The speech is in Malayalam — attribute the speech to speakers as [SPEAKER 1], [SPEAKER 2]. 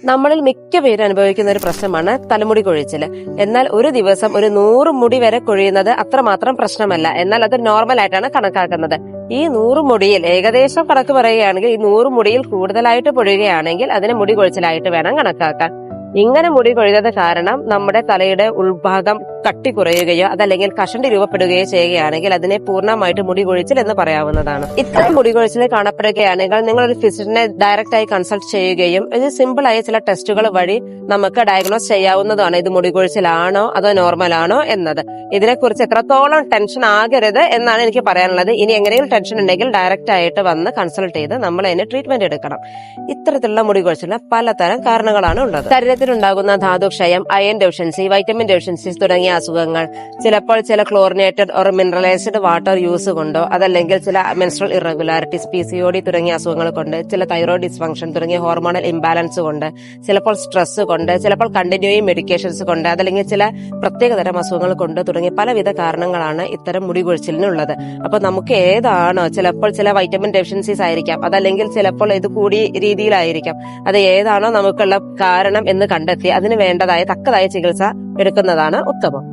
[SPEAKER 1] നമ്മളിൽ മിക്ക പേര് അനുഭവിക്കുന്ന ഒരു പ്രശ്നമാണ് തലമുടി കൊഴിച്ചില്. എന്നാൽ ഒരു ദിവസം ഒരു 100 മുടി വരെ കൊഴിയുന്നത് അത്രമാത്രം പ്രശ്നമല്ല. എന്നാൽ അത് നോർമൽ ആയിട്ടാണ് കണക്കാക്കുന്നത്. ഈ 100 മുടിയിൽ ഏകദേശം കണക്ക് പറയുകയാണെങ്കിൽ ഈ 100 മുടിയിൽ കൂടുതലായിട്ട് പൊഴിയുകയാണെങ്കിൽ അതിനെ മുടി കൊഴിച്ചിലായിട്ട് വേണം കണക്കാക്കാൻ. ഇങ്ങനെ മുടി കൊഴിയുന്നത് കാരണം നമ്മുടെ തലയുടെ ഉൾഭാഗം കട്ടി കുറയുകയോ അതല്ലെങ്കിൽ കഷണ്ടി രൂപപ്പെടുകയോ ചെയ്യുകയാണെങ്കിൽ അതിനെ പൂർണ്ണമായിട്ട് മുടി കൊഴിച്ചിൽ എന്ന് പറയാവുന്നതാണ്. ഇത്തരം മുടി കൊഴിച്ചിൽ കാണപ്പെടുകയാണെങ്കിൽ നിങ്ങൾ ഒരു ഫിസിഷ്യനെ ഡയറക്റ്റ് ആയി കൺസൾട്ട് ചെയ്യുകയും ഇത് സിമ്പിൾ ആയ ചില ടെസ്റ്റുകൾ വഴി നമുക്ക് ഡയഗ്നോസ് ചെയ്യാവുന്നതാണ്. ഇത് മുടി കൊഴിച്ചിലാണോ അതോ നോർമൽ ആണോ എന്നത്. ഇതിനെക്കുറിച്ച് എത്രത്തോളം ടെൻഷൻ ആകരുത് എന്നാണ് എനിക്ക് പറയാനുള്ളത്. ഇനി എങ്ങനെയും ടെൻഷൻ ഉണ്ടെങ്കിൽ ഡയറക്റ്റ് ആയിട്ട് വന്ന് കൺസൾട്ട് ചെയ്ത് നമ്മൾ അതിന് ട്രീറ്റ്മെന്റ് എടുക്കണം. ഇത്തരത്തിലുള്ള മുടി കൊഴിച്ചിലിന് പലതരം കാരണങ്ങളാണ് ഉള്ളത്. ശരീരത്തിലുണ്ടാകുന്ന ധാതുക്ഷയം, അയൺ ഡെഫിഷ്യൻസി, വൈറ്റമിൻ ഡെഫിഷ്യൻസീസ് തുടങ്ങിയ അസുഖങ്ങൾ, ചിലപ്പോൾ ചില chlorinated or mineralised water use കൊണ്ടോ അതല്ലെങ്കിൽ ചില മെൻസ്ട്രൽ ഇറഗുലാരിറ്റീസ്, PCOD തുടങ്ങിയ അസുഖങ്ങൾ കൊണ്ട്, ചില തൈറോയ്ഡ് ഡിസ്ഫങ്ഷൻ തുടങ്ങിയ ഹോർമോണൽ ഇംബാലൻസ് കൊണ്ട്, ചിലപ്പോൾ സ്ട്രെസ് കൊണ്ട്, ചിലപ്പോൾ കണ്ടിന്യൂയിങ് മെഡിക്കേഷൻസ് കൊണ്ട്, അതല്ലെങ്കിൽ ചില പ്രത്യേകതരം അസുഖങ്ങൾ കൊണ്ട് തുടങ്ങിയ പലവിധ കാരണങ്ങളാണ് ഇത്തരം മുടി കൊഴിച്ചിലിനുള്ളത്. അപ്പൊ നമുക്ക് ഏതാണോ, ചിലപ്പോൾ ചില വൈറ്റമിൻ ഡെഫിഷ്യൻസീസ് ആയിരിക്കാം, അതല്ലെങ്കിൽ ചിലപ്പോൾ ഇത് കൂടിയ രീതിയിലായിരിക്കാം. അത് ഏതാണോ നമുക്കുള്ള കാരണം എന്ന് കണ്ടെത്തി അതിന് വേണ്ടതായ തക്കതായ ചികിത്സ എടുക്കുന്നതാണ് ഉത്തമം.